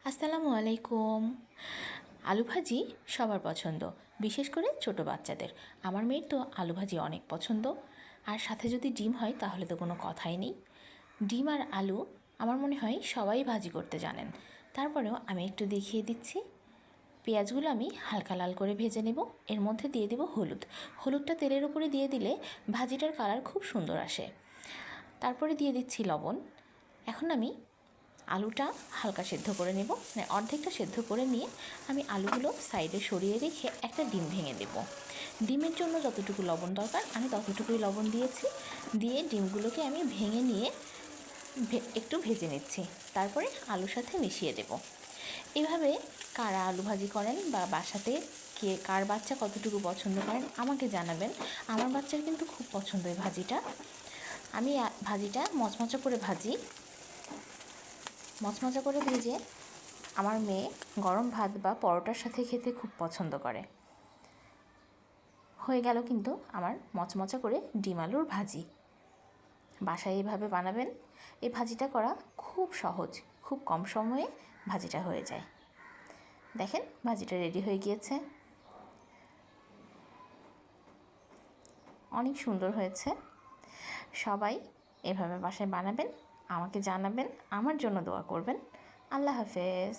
আসসালামু আলাইকুম। আলু ভাজি সবার পছন্দ, বিশেষ করে ছোট বাচ্চাদের। আমার মেয়ের তো আলু ভাজি অনেক পছন্দ, আর সাথে যদি ডিম হয় তাহলে তো কোনো কথাই নেই। ডিম আর আলু আমার মনে হয় সবাই ভাজি করতে জানেন। তারপরেও আমি একটু দেখিয়ে দিচ্ছি। পেঁয়াজগুলো আমি হালকা লাল করে ভেজে নেব। এর মধ্যে দিয়ে দেব হলুদ। হলুদটা তেলের উপরে দিয়ে দিলে ভাজিটার কালার খুব সুন্দর আসে। তারপরে দিয়ে দিচ্ছি লবণ। এখন আমি আলুটা হালকা সেদ্ধ করে নেব, মানে অর্ধেকটা সেদ্ধ করে নিয়ে আমি আলুগুলো সাইডে সরিয়ে রেখে একটা ডিম ভেঙে দেব। ডিমের জন্য যতটুকু লবণ দরকার আমি ততটুকুই লবণ দিয়েছি। দিয়ে ডিমগুলোকে আমি ভেঙে নিয়ে একটু ভেজে নিচ্ছি, তারপরে আলুর সাথে মিশিয়ে দেব। এভাবে কারা আলু ভাজি করেন বা বাসাতে কে কার বাচ্চা কতটুকু পছন্দ করেন আমাকে জানাবেন। আমার বাচ্চার কিন্তু খুব পছন্দ এই ভাজিটা। আমি ভাজিটা মচমচা করে ভাজি। মচমচা করে ভেজে আমার মেয়ে গরম ভাত বা পরোটার সাথে খেতে খুব পছন্দ করে। হয়ে গেল কিন্তু আমার মচমচা করে ডিম আলুর ভাজি। বাসায় এইভাবে বানাবেন। এই ভাজিটা করা খুব সহজ, খুব কম সময়ে ভাজিটা হয়ে যায়। দেখেন ভাজিটা রেডি হয়ে গিয়েছে, অনেক সুন্দর হয়েছে। সবাই এভাবে বাসায় বানাবেন, আমাকে জানাবেন, আমার জন্য দোয়া করবেন। আল্লাহ হাফেজ।